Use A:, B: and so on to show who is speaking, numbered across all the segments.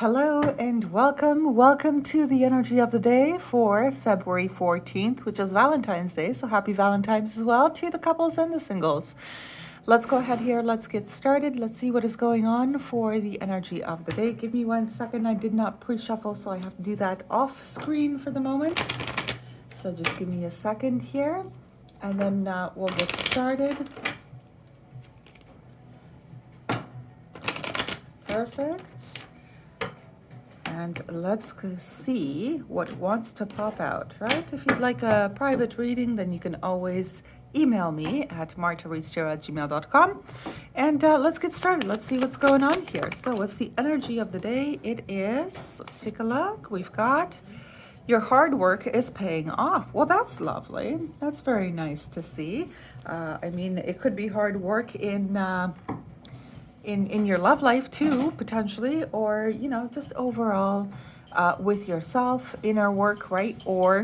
A: Hello and welcome to the energy of the day for February 14th, which is Valentine's Day. So happy Valentine's as well to the couples and the singles. Let's go ahead here. Let's get started. Let's see what is going on for the energy of the day. Give me 1 second. I did not pre-shuffle, so I have to do that off screen for the moment. So just give me a second here and then we'll get started. Perfect. And let's see what wants to pop out, right? If you'd like a private reading, then you can always email me at martareachzero@gmail.com. And let's get started. Let's see what's going on here. So what's the energy of the day? It is, let's take a look. We've got your hard work is paying off. Well, that's lovely. That's very nice to see. I mean, it could be hard work in your love life too, potentially, or just overall with yourself, inner work, right? Or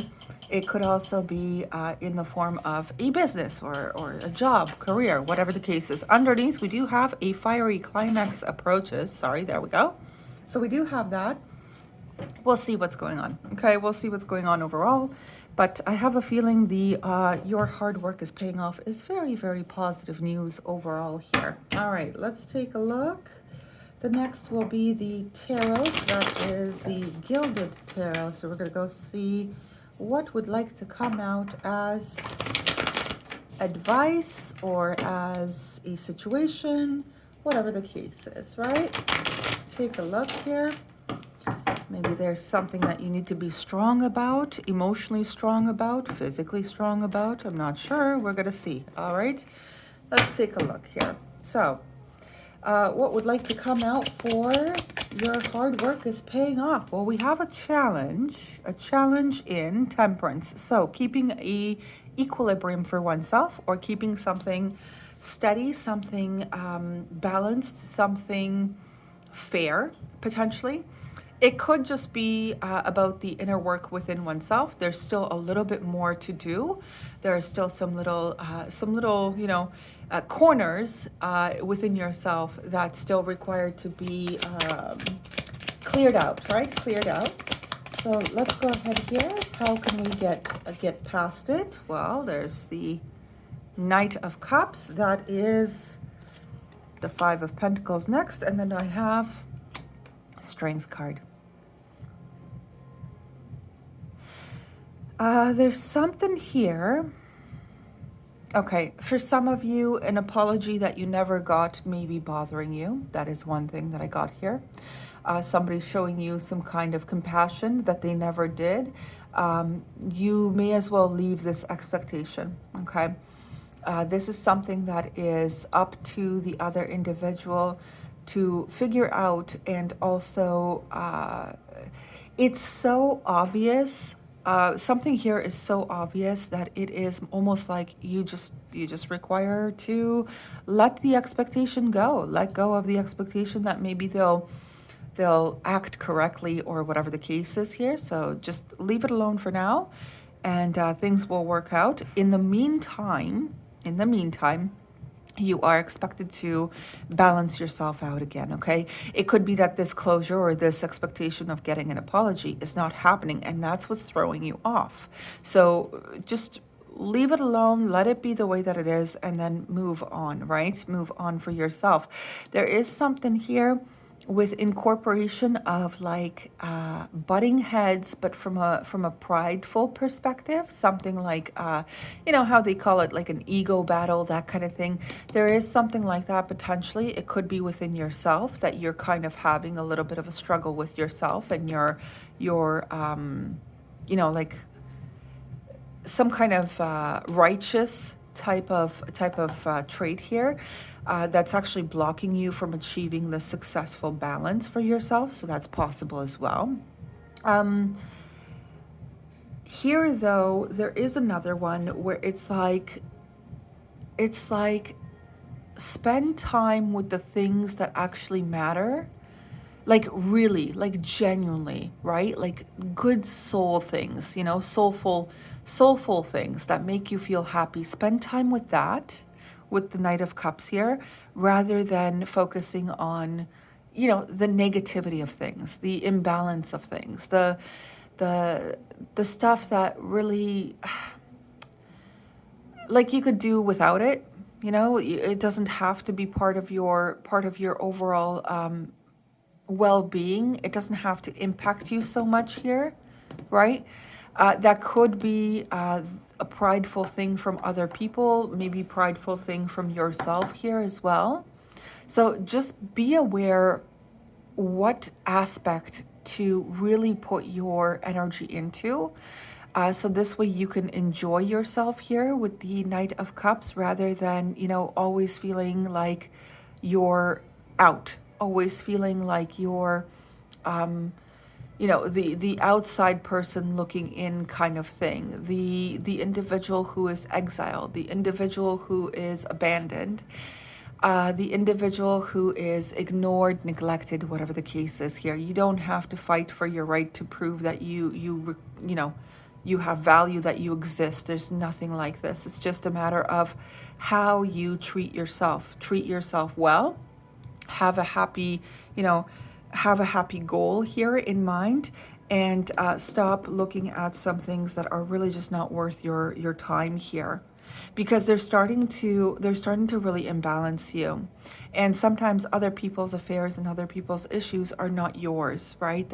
A: it could also be in the form of a business or a job, career, whatever the case is. Underneath, we do have a fiery climax approaches. Sorry, there we go. So we do have that. We'll see what's going on. Okay, we'll see what's going on overall. But I have a feeling the your hard work is paying off is very, very positive news overall here. All right, let's take a look. The next will be the tarot. So that is the Gilded Tarot. So we're going to go see what would like to come out as advice or as a situation, whatever the case is, right? Let's take a look here. Maybe there's something that you need to be strong about, emotionally strong about, physically strong about. I'm not sure. We're going to see. All right. Let's take a look here. So what would like to come out for your hard work is paying off? Well, we have a challenge in temperance. So keeping a equilibrium for oneself or keeping something steady, something balanced, something fair, potentially. It could just be about the inner work within oneself. There's still a little bit more to do. There are still some little corners within yourself that's still required to be cleared out, right? Cleared out. So let's go ahead here. How can we get past it? Well, there's the Knight of Cups. That is the Five of Pentacles next, and then I have Strength card. There's something here. Okay, for some of you, an apology that you never got may be bothering you. That is one thing that I got here. Somebody showing you some kind of compassion that they never did. You may as well leave this expectation, okay? This is something that is up to the other individual to figure out, and also it's so obvious. Something here is so obvious that it is almost like you just require to let the expectation go. Let go of the expectation that maybe they'll act correctly or whatever the case is here. So just leave it alone for now, and things will work out. In the meantime, you are expected to balance yourself out again, okay? It could be that this closure or this expectation of getting an apology is not happening, and that's what's throwing you off. So just leave it alone, let it be the way that it is, and then move on, right? Move on for yourself. There is something here with incorporation of like butting heads, but from a prideful perspective, something like how they call it, like an ego battle, that kind of thing. There is something like that potentially. It could be within yourself that you're kind of having a little bit of a struggle with yourself, and your like some kind of righteous type of trait here. That's actually blocking you from achieving the successful balance for yourself. So that's possible as well. Here, though, there is another one where it's like spend time with the things that actually matter. Like really, like genuinely, right? Like good soul things, soulful things that make you feel happy. Spend time with that, with the Knight of Cups here, rather than focusing on you know, the negativity of things, the imbalance of things, the the stuff that really, like, you could do without it. You know, it doesn't have to be part of your overall well-being. It doesn't have to impact you so much here, right? That could be a prideful thing from other people, maybe prideful thing from yourself here as well. So just be aware what aspect to really put your energy into. So this way you can enjoy yourself here with the Knight of Cups, rather than, you know, always feeling like you're out, always feeling like you're, you know, the outside person looking in kind of thing, the individual who is exiled, the individual who is abandoned, the individual who is ignored, neglected, whatever the case is here. You don't have to fight for your right to prove that you know, you have value, that you exist. There's nothing like this. It's just a matter of how you treat yourself. Treat yourself well. Have a happy, you know, have a happy goal here in mind, and stop looking at some things that are really just not worth your time here, because they're starting to really imbalance you. And sometimes other people's affairs and other people's issues are not yours, right?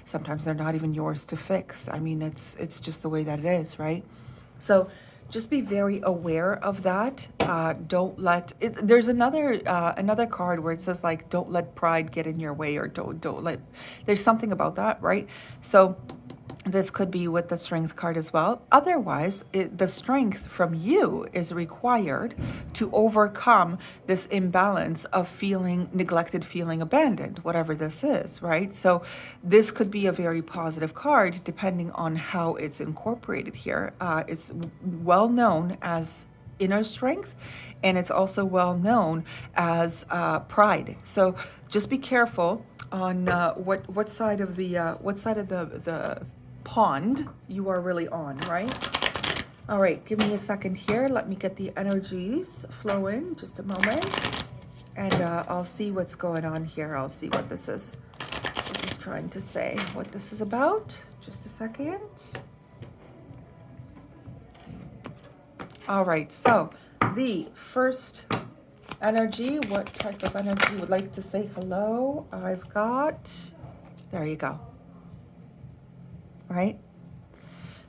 A: Sometimes they're not even yours to fix. I mean, it's just the way that it is, right? So just be very aware of that. Don't let it, there's another card where it says, like, don't let pride get in your way, or don't let, there's something about that, right? So this could be with the strength card as well. Otherwise, the strength from you is required to overcome this imbalance of feeling neglected, feeling abandoned, whatever this is, right? So this could be a very positive card depending on how it's incorporated here. It's well known as inner strength, and it's also well known as pride. So just be careful on what side of the pond you are really on, right? All right, give me a second here. Let me get the energies flowing. Just a moment, and I'll see what's going on here. I'll see what this is trying to say, what this is about. Just a second. All right, so the first energy, what type of energy would like to say hello? I've got, there you go. Right?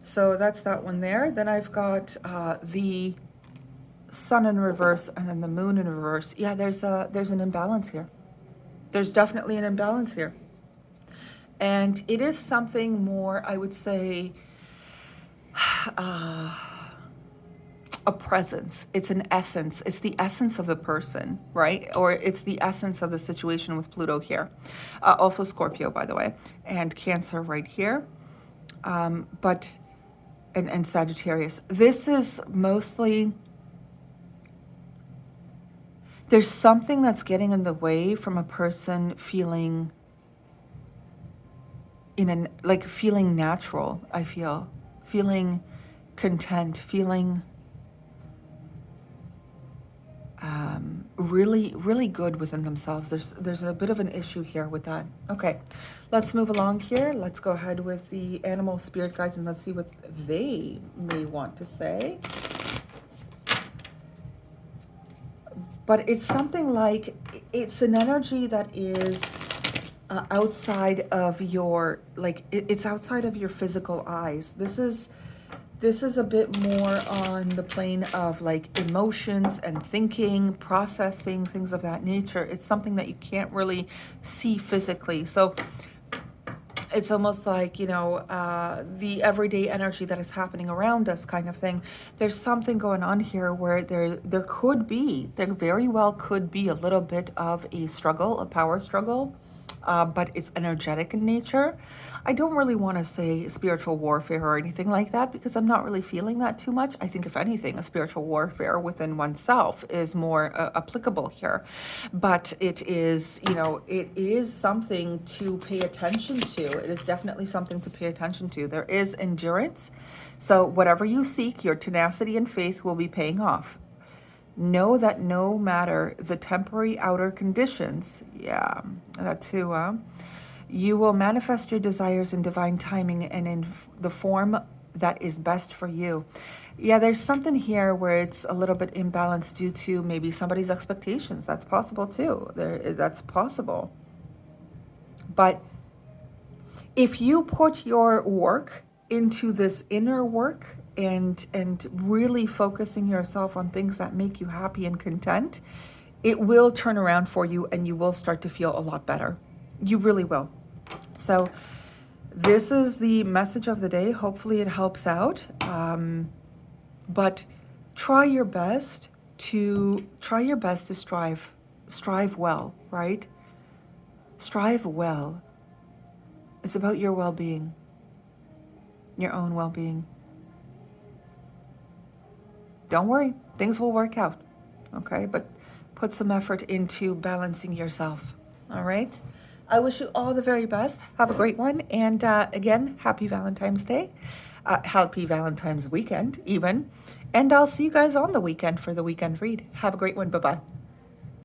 A: So that's that one there. Then I've got the sun in reverse and then the moon in reverse. Yeah, there's an imbalance here. There's definitely an imbalance here. And it is something more, I would say, a presence. It's an essence. It's the essence of the person, right? Or it's the essence of the situation with Pluto here. Also Scorpio, by the way, and Cancer right here. But and Sagittarius. This is mostly, there's something that's getting in the way from a person feeling feeling natural, I feel. Feeling content, feeling really good within themselves. There's a bit of an issue here with that. Okay, let's move along here. Let's go ahead with the animal spirit guides and let's see what they may want to say. But it's something like, it's an energy that is outside of your, like, it's outside of your physical eyes. This is a bit more on the plane of like emotions and thinking, processing, things of that nature. It's something that you can't really see physically. So it's almost like, you know, the everyday energy that is happening around us kind of thing. There's something going on here where there very well could be a little bit of a struggle, a power struggle. But it's energetic in nature. I don't really want to say spiritual warfare or anything like that, because I'm not really feeling that too much. I think, if anything, a spiritual warfare within oneself is more applicable here. But it is, you know, it is something to pay attention to. It is definitely something to pay attention to. There is endurance. So whatever you seek, your tenacity and faith will be paying off. Know that no matter the temporary outer conditions, yeah, that too, you will manifest your desires in divine timing and in the form that is best for you. Yeah, there's something here where it's a little bit imbalanced due to maybe somebody's expectations. That's possible too. That's possible. But if you put your work into this inner work and really focusing yourself on things that make you happy and content, it will turn around for you and you will start to feel a lot better. You really will. So this is the message of the day. Hopefully it helps out. But try your best to strive well, right? Strive well. It's about your well-being, your own well-being. Don't worry, things will work out, okay? But put some effort into balancing yourself, all right? I wish you all the very best. Have a great one. And again, happy Valentine's Day. Happy Valentine's weekend, even. And I'll see you guys on the weekend for the weekend read. Have a great one. Bye-bye.